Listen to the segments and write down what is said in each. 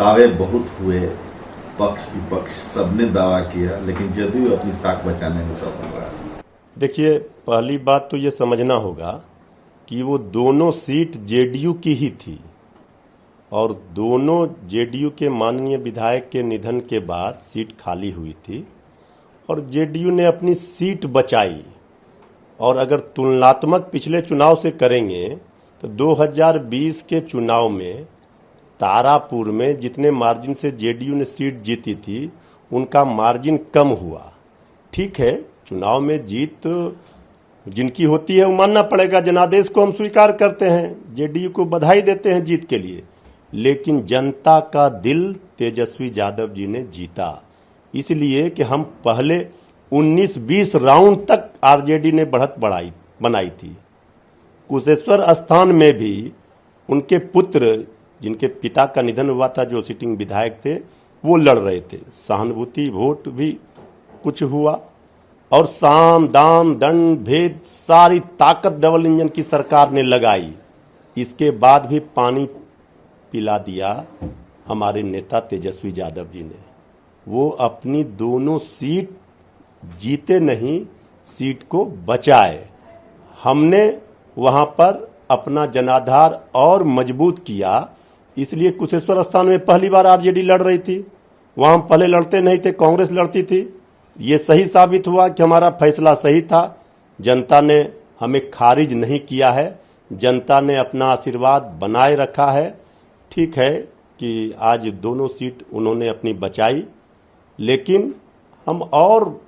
दावे बहुत हुए, पक्ष विपक्ष सबने दावा किया, लेकिन जदयू अपनी साख बचाने में सफल रहा। देखिए, पहली बात तो ये समझना होगा कि वो दोनों सीट जेडीयू की ही थी और दोनों जेडीयू के माननीय विधायक के निधन के बाद सीट खाली हुई थी और जेडीयू ने अपनी सीट बचाई। और अगर तुलनात्मक पिछले चुनाव से करेंगे तो 2020 के चुनाव में तारापुर में जितने मार्जिन से जेडीयू ने सीट जीती थी उनका मार्जिन कम हुआ। ठीक है, चुनाव में जीत जिनकी होती है वो मानना पड़ेगा, जनादेश को हम स्वीकार करते हैं, जेडीयू को बधाई देते हैं जीत के लिए, लेकिन जनता का दिल तेजस्वी यादव जी ने जीता। इसलिए कि हम पहले 19-20 राउंड तक आरजेडी ने बढ़त बनाई थी। कुशेश्वर स्थान में भी उनके पुत्र, जिनके पिता का निधन हुआ था, जो सिटिंग विधायक थे, वो लड़ रहे थे। सहानुभूति वोट भी कुछ हुआ और साम दाम दंड भेद सारी ताकत डबल इंजन की सरकार ने लगाई। इसके बाद भी पानी पिला दिया हमारे नेता तेजस्वी यादव जी ने। वो अपनी दोनों सीट जीते नहीं, सीट को बचाए। हमने वहां पर अपना जनाधार और मजबूत किया। इसलिए कुशेश्वर स्थान में पहली बार आरजेडी लड़ रही थी, वहां हम पहले लड़ते नहीं थे, कांग्रेस लड़ती थी। ये सही साबित हुआ कि हमारा फैसला सही था। जनता ने हमें खारिज नहीं किया है, जनता ने अपना आशीर्वाद बनाए रखा है। ठीक है कि आज दोनों सीट उन्होंने अपनी बचाई, लेकिन हम और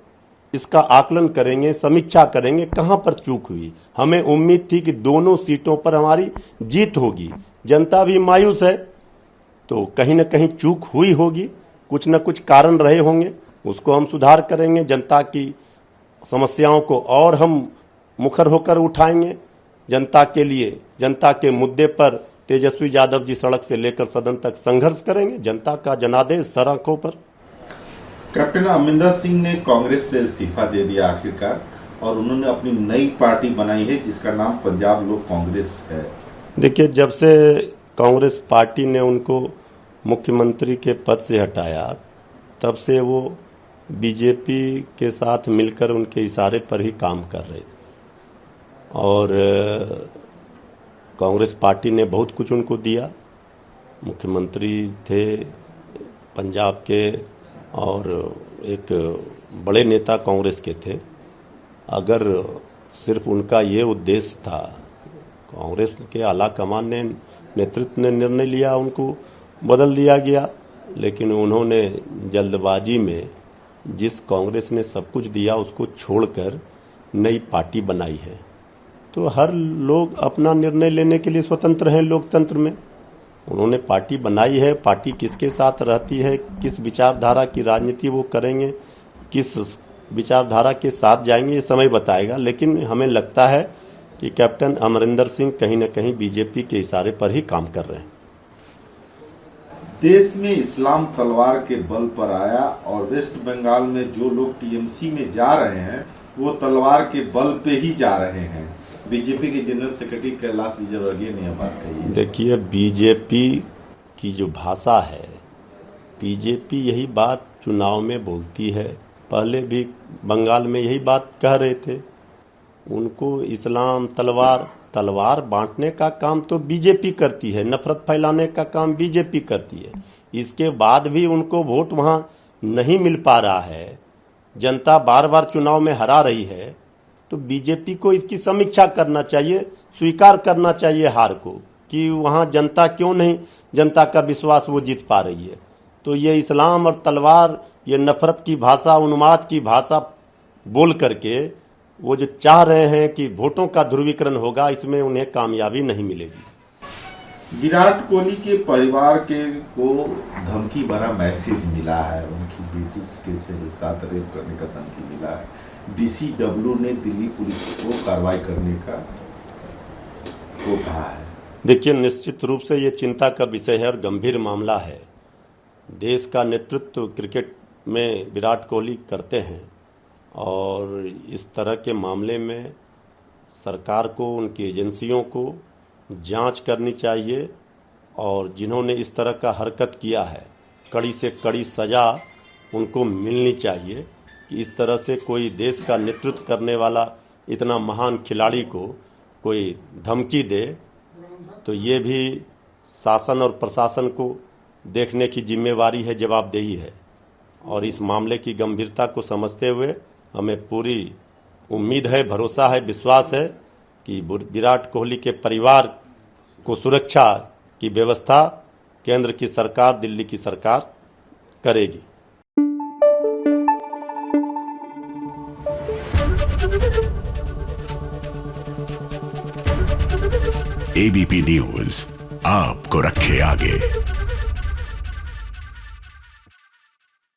इसका आकलन करेंगे, समीक्षा करेंगे कहां पर चूक हुई। हमें उम्मीद थी कि दोनों सीटों पर हमारी जीत होगी, जनता भी मायूस है, तो कहीं ना कहीं चूक हुई होगी, कुछ न कुछ कारण रहे होंगे, उसको हम सुधार करेंगे। जनता की समस्याओं को और हम मुखर होकर उठाएंगे। जनता के लिए, जनता के मुद्दे पर तेजस्वी यादव जी सड़क से लेकर सदन तक संघर्ष करेंगे। जनता का जनादेश सड़कों पर। कैप्टन अमरिंदर सिंह ने कांग्रेस से इस्तीफा दे दिया आखिरकार, और उन्होंने अपनी नई पार्टी बनाई है जिसका नाम पंजाब लोक कांग्रेस है। देखिए, जब से कांग्रेस पार्टी ने उनको मुख्यमंत्री के पद से हटाया, तब से वो बीजेपी के साथ मिलकर उनके इशारे पर ही काम कर रहे थे और कांग्रेस पार्टी ने बहुत कुछ उनको दिया। मुख्यमंत्री थे पंजाब के और एक बड़े नेता कांग्रेस के थे। अगर सिर्फ उनका ये उद्देश्य था, कांग्रेस के आला कमान ने, नेतृत्व ने निर्णय लिया, उनको बदल दिया गया, लेकिन उन्होंने जल्दबाजी में जिस कांग्रेस ने सब कुछ दिया उसको छोड़कर नई पार्टी बनाई है। तो हर लोग अपना निर्णय लेने के लिए स्वतंत्र हैं लोकतंत्र में। उन्होंने पार्टी बनाई है, पार्टी किसके साथ रहती है, किस विचारधारा की राजनीति वो करेंगे, किस विचारधारा के साथ जाएंगे, ये समय बताएगा। लेकिन हमें लगता है कि कैप्टन अमरिंदर सिंह कहीं न कहीं बीजेपी के इशारे पर ही काम कर रहे हैं। देश में इस्लाम तलवार के बल पर आया और वेस्ट बंगाल में जो लोग टीएमसी में जा रहे हैं वो तलवार के बल पे ही जा रहे हैं। बीजेपी के जनरल सेक्रेटरी कैलाश विजयवर्गीय ने यह बात कही है। देखिए, बीजेपी की जो भाषा है, बीजेपी यही बात चुनाव में बोलती है, पहले भी बंगाल में यही बात कह रहे थे। उनको इस्लाम तलवार बांटने का काम तो बीजेपी करती है, नफरत फैलाने का काम बीजेपी करती है। इसके बाद भी उनको वोट वहां नहीं मिल पा रहा है, जनता बार बार चुनाव में हरा रही है, तो बीजेपी को इसकी समीक्षा करना चाहिए, स्वीकार करना चाहिए हार को, कि वहां जनता क्यों नहीं, जनता का विश्वास वो जीत पा रही है। तो ये इस्लाम और तलवार, ये नफरत की भाषा, उन्माद की भाषा बोल करके वो जो चाह रहे हैं कि वोटों का ध्रुवीकरण होगा, इसमें उन्हें कामयाबी नहीं मिलेगी। विराट कोहली के परिवार को धमकी भरा मैसेज मिला है, उनकी बेटी के साथ रेप करने का धमकी मिला है। डीसीडब्ल्यू ने दिल्ली पुलिस को कार्रवाई करने का को कहा है। देखिए, निश्चित रूप से ये चिंता का विषय है और गंभीर मामला है। देश का नेतृत्व क्रिकेट में विराट कोहली करते हैं और इस तरह के मामले में सरकार को, उनकी एजेंसियों को जांच करनी चाहिए और जिन्होंने इस तरह का हरकत किया है, कड़ी से कड़ी सज़ा उनको मिलनी चाहिए कि इस तरह से कोई देश का नेतृत्व करने वाला इतना महान खिलाड़ी को कोई धमकी दे, तो ये भी शासन और प्रशासन को देखने की जिम्मेवारी है, जवाबदेही है। और इस मामले की गंभीरता को समझते हुए हमें पूरी उम्मीद है, भरोसा है, विश्वास है कि विराट कोहली के परिवार को सुरक्षा की व्यवस्था केंद्र की सरकार, दिल्ली की सरकार करेगी। एबीपी न्यूज आपको रखे आगे।